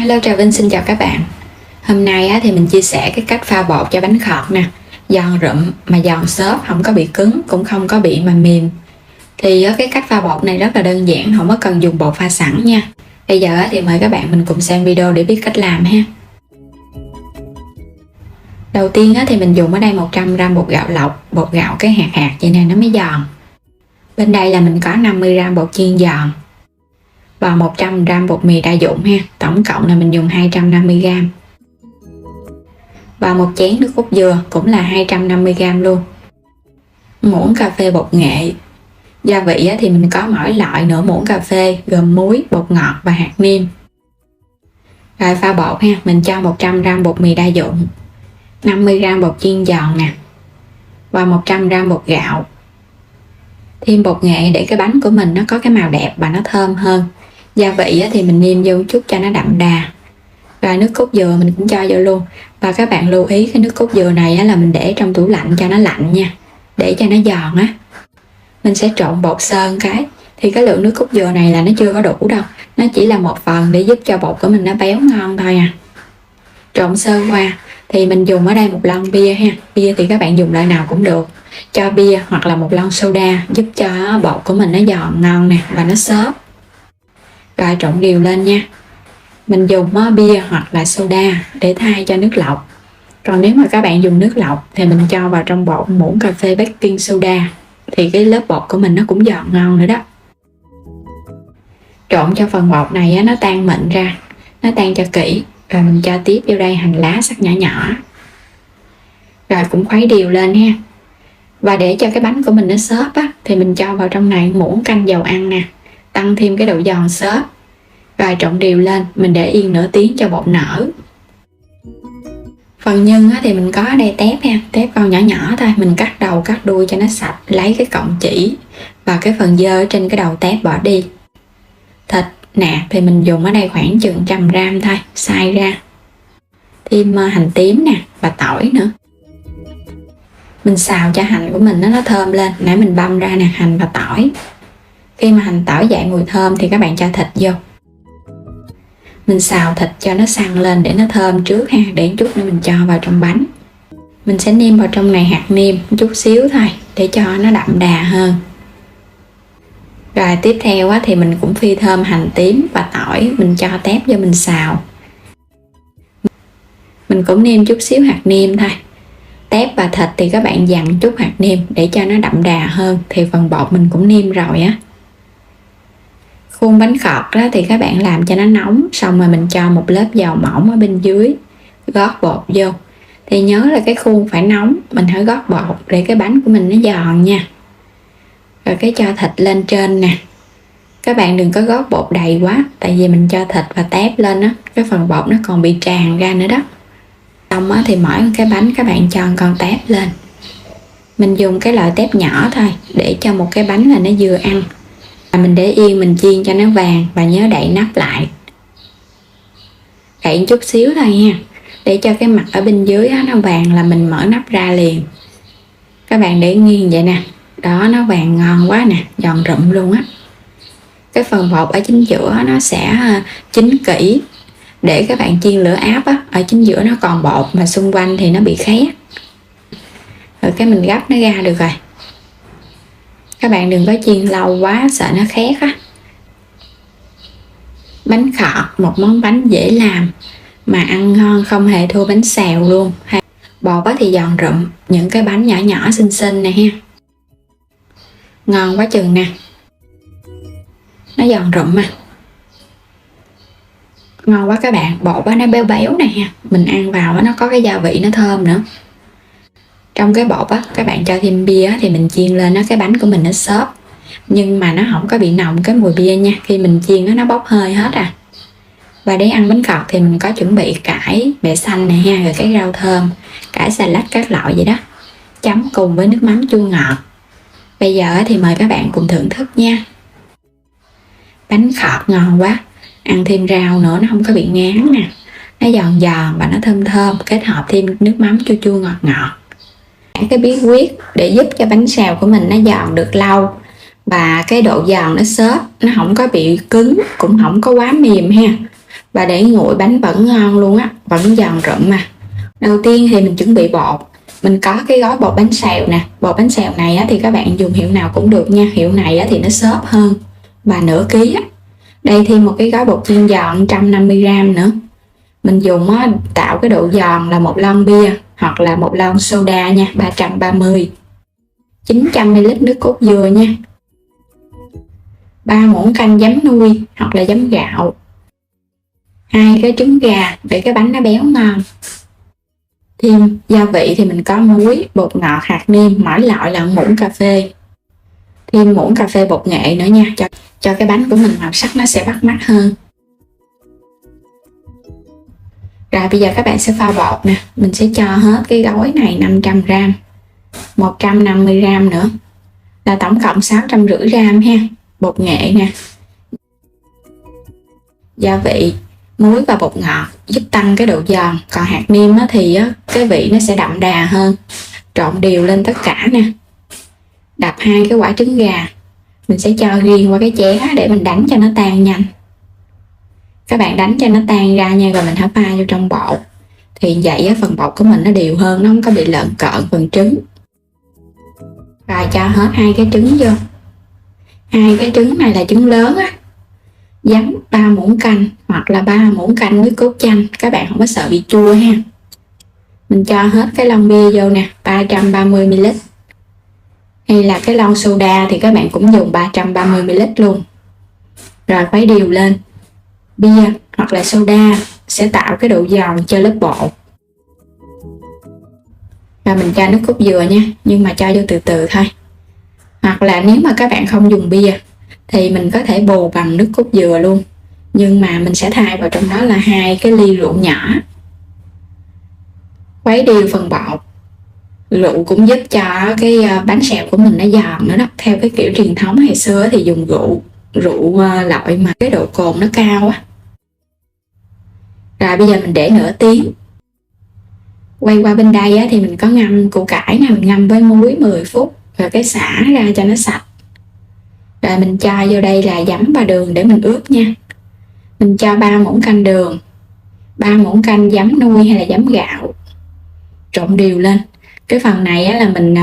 Hello, Trà Vinh xin chào các bạn. Hôm nay thì mình chia sẻ cái cách pha bột cho bánh khọt nè. Giòn rụm mà giòn xốp, không có bị cứng cũng không có bị mà mềm. Thì cái cách pha bột này rất là đơn giản, không có cần dùng bột pha sẵn nha. Bây giờ thì mời các bạn mình cùng xem video để biết cách làm ha. Đầu tiên thì mình dùng ở đây 100g bột gạo lọc, bột gạo cái hạt vậy nè nó mới giòn. Bên đây là mình có 50g bột chiên giòn và 100g bột mì đa dụng ha. Tổng cộng là mình dùng 250g. Và một chén nước cốt dừa cũng là 250g luôn. Muỗng cà phê bột nghệ. Gia vị thì mình có mỗi loại nửa muỗng cà phê gồm muối, bột ngọt và hạt nêm. Rồi pha bột ha, mình cho 100g bột mì đa dụng, 50g bột chiên giòn nè và 100g bột gạo. Thêm bột nghệ để cái bánh của mình nó có cái màu đẹp và nó thơm hơn. Gia vị thì mình nêm vô chút cho nó đậm đà. Rồi nước cốt dừa mình cũng cho vô luôn. Và các bạn lưu ý cái nước cốt dừa này là mình để trong tủ lạnh cho nó lạnh nha, để cho nó giòn á. Mình sẽ trộn bột sơn cái. Thì cái lượng nước cốt dừa này là nó chưa có đủ đâu, nó chỉ là một phần để giúp cho bột của mình nó béo ngon thôi à. Trộn sơn qua thì mình dùng ở đây một lon bia ha. Bia thì các bạn dùng loại nào cũng được. Cho bia hoặc là một lon soda giúp cho bột của mình nó giòn ngon nè và nó xốp. Rồi trộn đều lên nha. Mình dùng bia hoặc là soda để thay cho nước lọc. Còn nếu mà các bạn dùng nước lọc thì mình cho vào trong bột muỗng cà phê baking soda, thì cái lớp bột của mình nó cũng giòn ngon nữa đó. Trộn cho phần bột này nó tan mịn ra, nó tan cho kỹ. Rồi mình cho tiếp vô đây hành lá sắc nhỏ nhỏ. Rồi cũng khuấy đều lên ha. Và để cho cái bánh của mình nó xốp thì mình cho vào trong này muỗng canh dầu ăn nè, tăng thêm cái độ giòn xốp. Rồi trộn đều lên, mình để yên nửa tiếng cho bột nở. Phần nhân thì mình có ở đây tép ha, tép con nhỏ nhỏ thôi, mình cắt đầu cắt đuôi cho nó sạch, lấy cái cọng chỉ và cái phần dơ ở trên cái đầu tép bỏ đi. Thịt nạc thì mình dùng ở đây khoảng chừng 100g thôi, xay ra. Thêm hành tím nè và tỏi nữa. Mình xào cho hành của mình nó thơm lên, nãy mình băm ra nè, hành và tỏi. Khi mà hành tỏi dậy mùi thơm thì các bạn cho thịt vô. Mình xào thịt cho nó săn lên để nó thơm trước ha, để chút nữa mình cho vào trong bánh. Mình sẽ nêm vào trong này hạt nêm chút xíu thôi để cho nó đậm đà hơn. Rồi tiếp theo thì mình cũng phi thơm hành tím và tỏi, mình cho tép vô mình xào. Mình cũng nêm chút xíu hạt nêm thôi. Tép và thịt thì các bạn dặn chút hạt nêm để cho nó đậm đà hơn, thì phần bột mình cũng nêm rồi á. Khuôn bánh khọt thì các bạn làm cho nó nóng, xong rồi mình cho một lớp dầu mỏng ở bên dưới, gót bột vô. Thì nhớ là cái khuôn phải nóng, mình phải gót bột để cái bánh của mình nó giòn nha. Rồi cái cho thịt lên trên nè. Các bạn đừng có gót bột đầy quá, tại vì mình cho thịt và tép lên á, cái phần bột nó còn bị tràn ra nữa đó. Xong thì mỗi cái bánh các bạn cho con tép lên. Mình dùng cái loại tép nhỏ thôi để cho một cái bánh là nó vừa ăn. Mình để yên mình chiên cho nó vàng và nhớ đậy nắp lại. Đậy chút xíu thôi nha, để cho cái mặt ở bên dưới nó vàng là mình mở nắp ra liền. Các bạn để nghiêng vậy nè, đó nó vàng ngon quá nè, giòn rụm luôn á. Cái phần bột ở chính giữa nó sẽ chín kỹ. Để các bạn chiên lửa áp ở chính giữa nó còn bột mà xung quanh thì nó bị khét. Rồi cái mình gấp nó ra được rồi. Các bạn đừng có chiên lâu quá sợ nó khét á. Bánh khọt một món bánh dễ làm mà ăn ngon không hề thua bánh xèo luôn. Bột thì giòn rụm, những cái bánh nhỏ nhỏ xinh xinh nè ha. Ngon quá chừng nè. Nó giòn rụm mà. Ngon quá các bạn, bột nó béo béo nè ha. Mình ăn vào nó có cái gia vị nó thơm nữa. Trong cái bột các bạn cho thêm bia thì mình chiên lên cái bánh của mình nó xốp. Nhưng mà nó không có bị nồng cái mùi bia nha. Khi mình chiên nó bốc hơi hết à. Và để ăn bánh khọt thì mình có chuẩn bị cải, bẹ xanh này ha, rồi cái rau thơm, cải xà lách các loại vậy đó. Chấm cùng với nước mắm chua ngọt. Bây giờ thì mời các bạn cùng thưởng thức nha. Bánh khọt ngon quá. Ăn thêm rau nữa nó không có bị ngán nè. Nó giòn giòn và nó thơm thơm, kết hợp thêm nước mắm chua chua ngọt ngọt. Cái bí quyết để giúp cho bánh xèo của mình nó giòn được lâu và cái độ giòn nó xốp, nó không có bị cứng cũng không có quá mềm ha. Và để nguội bánh vẫn ngon luôn á, vẫn giòn rụm mà. Đầu tiên thì mình chuẩn bị bột. Mình có cái gói bột bánh xèo nè. Bột bánh xèo này á, thì các bạn dùng hiệu nào cũng được nha. Hiệu này á, thì nó xốp hơn và nửa ký á. Đây thêm một cái gói bột chiên giòn 150g nữa. Mình dùng á, tạo cái độ giòn là 1 lon bia hoặc là 1 lon soda nha, 330. 900ml nước cốt dừa nha. 3 muỗng canh giấm nuôi hoặc là giấm gạo. 2 cái trứng gà để cái bánh nó béo ngon. Thêm gia vị thì mình có muối, bột ngọt, hạt nêm, mỗi loại là 1 muỗng cà phê. Thêm muỗng cà phê bột nghệ nữa nha, cho cái bánh của mình màu sắc nó sẽ bắt mắt hơn. Rồi bây giờ các bạn sẽ pha bột nè. Mình sẽ cho hết cái gói này 500g, 150g nữa, là tổng cộng 650g ha. Bột nghệ nè, gia vị, muối và bột ngọt giúp tăng cái độ giòn. Còn hạt nêm thì cái vị nó sẽ đậm đà hơn. Trộn đều lên tất cả nè. Đập 2 cái quả trứng gà. Mình sẽ cho riêng qua cái chén để mình đánh cho nó tan nhanh. Các bạn đánh cho nó tan ra nha, rồi mình hãy pha vô trong bột. Thì vậy phần bột của mình nó đều hơn, nó không có bị lợn cợn phần trứng. Rồi cho hết 2 cái trứng vô. 2 cái trứng này là trứng lớn á. Giấm 3 muỗng canh hoặc là 3 muỗng canh nước cốt chanh. Các bạn không có sợ bị chua ha. Mình cho hết cái lon bia vô nè, 330ml. Hay là cái lon soda thì các bạn cũng dùng 330ml luôn. Rồi khuấy đều lên. Bia hoặc là soda sẽ tạo cái độ giòn cho lớp bột. Và mình cho nước cốt dừa nha, nhưng mà cho vô từ từ thôi. Hoặc là nếu mà các bạn không dùng bia thì mình có thể bù bằng nước cốt dừa luôn. Nhưng mà mình sẽ thay vào trong đó là 2 cái ly rượu nhỏ. Khuấy đều phần bột. Rượu cũng giúp cho cái bánh xèo của mình nó giòn nữa đó. Theo cái kiểu truyền thống ngày xưa thì dùng rượu loại mà cái độ cồn nó cao á. Rồi bây giờ mình để nửa tiếng. Quay qua bên đây thì mình có ngâm củ cải nè, mình ngâm với muối 10 phút. Rồi cái xả ra cho nó sạch. Rồi mình cho vô đây là giấm và đường để mình ướp nha. Mình cho 3 muỗng canh đường, 3 muỗng canh giấm nuôi hay là giấm gạo. Trộn đều lên. Cái phần này là mình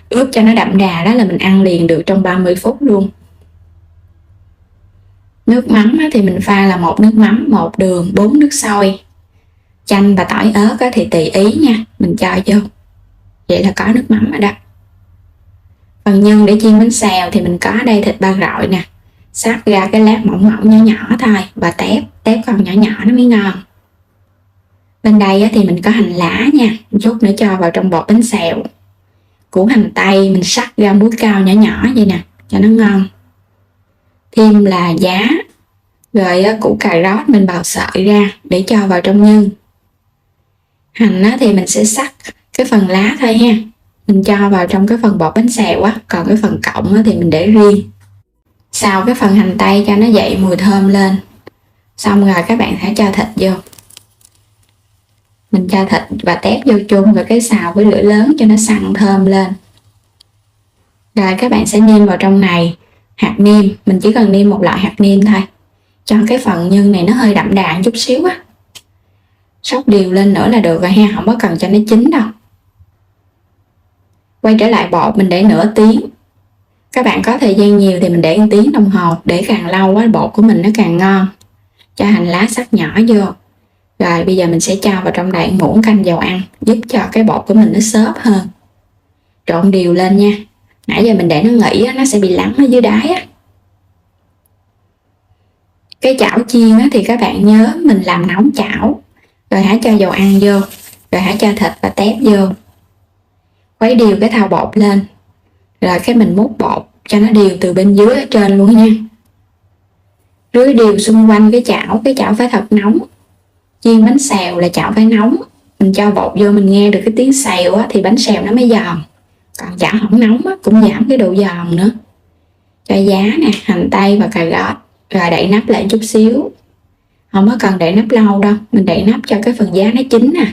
ướp cho nó đậm đà, đó là mình ăn liền được trong 30 phút luôn. Nước mắm thì mình pha là 1 nước mắm, 1 đường, 4 nước sôi. Chanh và tỏi ớt thì tùy ý nha, mình cho vô. Vậy là có nước mắm rồi đó. Phần nhân để chiên bánh xèo thì mình có đây thịt ba rọi nè. Xắt ra cái lát mỏng mỏng nhỏ nhỏ thôi. Và tép còn nhỏ nhỏ nó mới ngon. Bên đây thì mình có hành lá nha, một chút nữa cho vào trong bột bánh xèo. Củ hành tây mình sắc ra muối cao nhỏ nhỏ vậy nè, cho nó ngon. Thêm là giá. Rồi củ cà rốt mình bào sợi ra để cho vào trong nhân. Hành thì mình sẽ sắc cái phần lá thôi ha. Mình cho vào trong cái phần bột bánh xèo á, còn cái phần cọng thì mình để riêng. Xào cái phần hành tây cho nó dậy mùi thơm lên. Xong rồi các bạn hãy cho thịt vô. Mình cho thịt và tép vô chung rồi cái xào với lửa lớn cho nó săn thơm lên. Rồi các bạn sẽ nêm vào trong này hạt nêm, mình chỉ cần nêm một loại hạt nêm thôi. Cho cái phần nhân này nó hơi đậm đà chút xíu á. Xóc đều lên nữa là được rồi ha, không có cần cho nó chín đâu. Quay trở lại bột mình để nửa tiếng. Các bạn có thời gian nhiều thì mình để 1 tiếng đồng hồ, để càng lâu quá bột của mình nó càng ngon. Cho hành lá sắc nhỏ vô. Rồi bây giờ mình sẽ cho vào trong đây 1 muỗng canh dầu ăn, giúp cho cái bột của mình nó xốp hơn. Trộn đều lên nha. Nãy giờ mình để nó nghỉ nó sẽ bị lắng ở dưới đáy á. Cái chảo chiên thì các bạn nhớ mình làm nóng chảo. Rồi hãy cho dầu ăn vô. Rồi hãy cho thịt và tép vô. Khuấy đều cái thau bột lên. Rồi cái mình múc bột cho nó đều từ bên dưới ở trên luôn nha. Rưới đều xung quanh cái chảo phải thật nóng. Chiên bánh xèo là chảo phải nóng. Mình cho bột vô mình nghe được cái tiếng xèo thì bánh xèo nó mới giòn. Còn chảo không nóng cũng giảm cái độ giòn nữa. Cho giá nè, hành tây và cà rốt. Rồi đậy nắp lại chút xíu. Không có cần đậy nắp lâu đâu. Mình đậy nắp cho cái phần giá nó chín nè.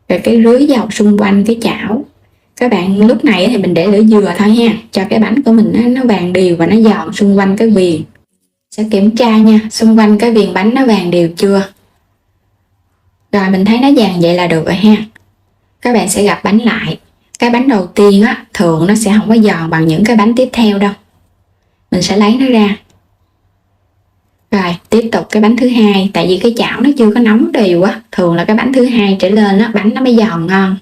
Rồi cái rưới dầu xung quanh cái chảo. Các bạn lúc này thì mình để lửa vừa thôi ha. Cho cái bánh của mình nó vàng đều và nó giòn xung quanh cái viền. Sẽ kiểm tra nha, xung quanh cái viền bánh nó vàng đều chưa. Rồi mình thấy nó dàn vậy là được rồi ha. Các bạn sẽ gập bánh lại. Cái bánh đầu tiên á, thường nó sẽ không có giòn bằng những cái bánh tiếp theo đâu. Mình sẽ lấy nó ra. Rồi tiếp tục cái bánh thứ hai, tại vì cái chảo nó chưa có nóng đều á, thường là cái bánh thứ hai trở lên á, bánh nó mới giòn ngon.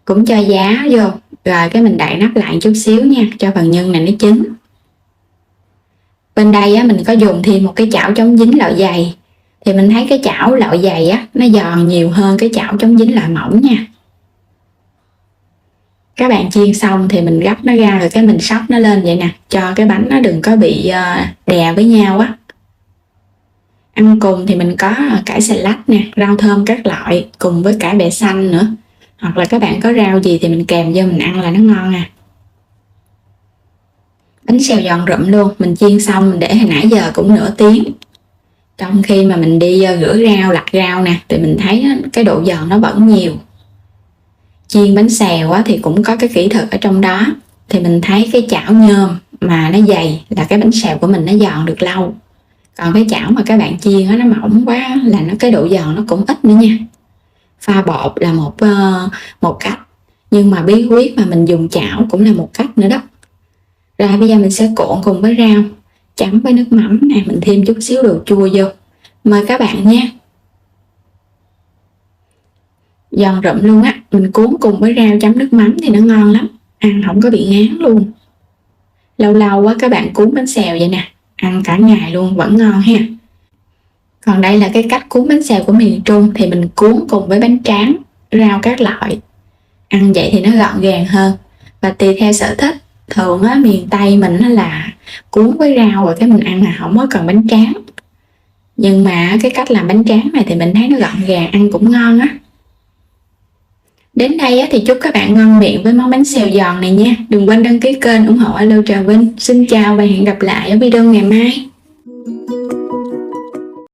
Cũng cho giá vô, rồi cái mình đậy nắp lại chút xíu nha, cho phần nhân này nó chín. Bên đây á, mình có dùng thêm một cái chảo chống dính loại dày, thì mình thấy cái chảo loại dày á, nó giòn nhiều hơn cái chảo chống dính loại mỏng nha. Các bạn chiên xong thì mình gấp nó ra, rồi cái mình xóc nó lên vậy nè, cho cái bánh nó đừng có bị đè với nhau á. Ăn cùng thì mình có cải xà lách nè, rau thơm các loại cùng với cải bẹ xanh nữa, hoặc là các bạn có rau gì thì mình kèm vô mình ăn là nó ngon à. Bánh xèo giòn rụm luôn, mình chiên xong mình để hồi nãy giờ cũng nửa tiếng. Trong khi mà mình đi rửa rau, lặt rau nè, thì mình thấy cái độ giòn nó vẫn nhiều. Chiên bánh xèo thì cũng có cái kỹ thuật ở trong đó, thì mình thấy cái chảo nhôm mà nó dày là cái bánh xèo của mình nó giòn được lâu. Còn cái chảo mà các bạn chiên nó mỏng quá là cái độ giòn nó cũng ít nữa nha. Pha bột là một cách, nhưng mà bí quyết mà mình dùng chảo cũng là một cách nữa đó. Rồi bây giờ mình sẽ cuộn cùng với rau, chấm với nước mắm nè, mình thêm chút xíu đồ chua vô. Mời các bạn nha. Giòn rụm luôn á, mình cuốn cùng với rau chấm nước mắm thì nó ngon lắm, ăn không có bị ngán luôn. Lâu lâu á các bạn cuốn bánh xèo vậy nè, ăn cả ngày luôn vẫn ngon ha. Còn đây là cái cách cuốn bánh xèo của miền Trung, thì mình cuốn cùng với bánh tráng, rau các loại. Ăn vậy thì nó gọn gàng hơn. Và tùy theo sở thích, thường á miền Tây mình là cuốn với rau rồi cái mình ăn là không có cần bánh tráng. Nhưng mà cái cách làm bánh tráng này thì mình thấy nó gọn gàng, ăn cũng ngon á. Đến đây thì chúc các bạn ngon miệng với món bánh xèo giòn này nha. Đừng quên đăng ký kênh ủng hộ Alo Trà Vinh. Xin chào và hẹn gặp lại ở video ngày mai.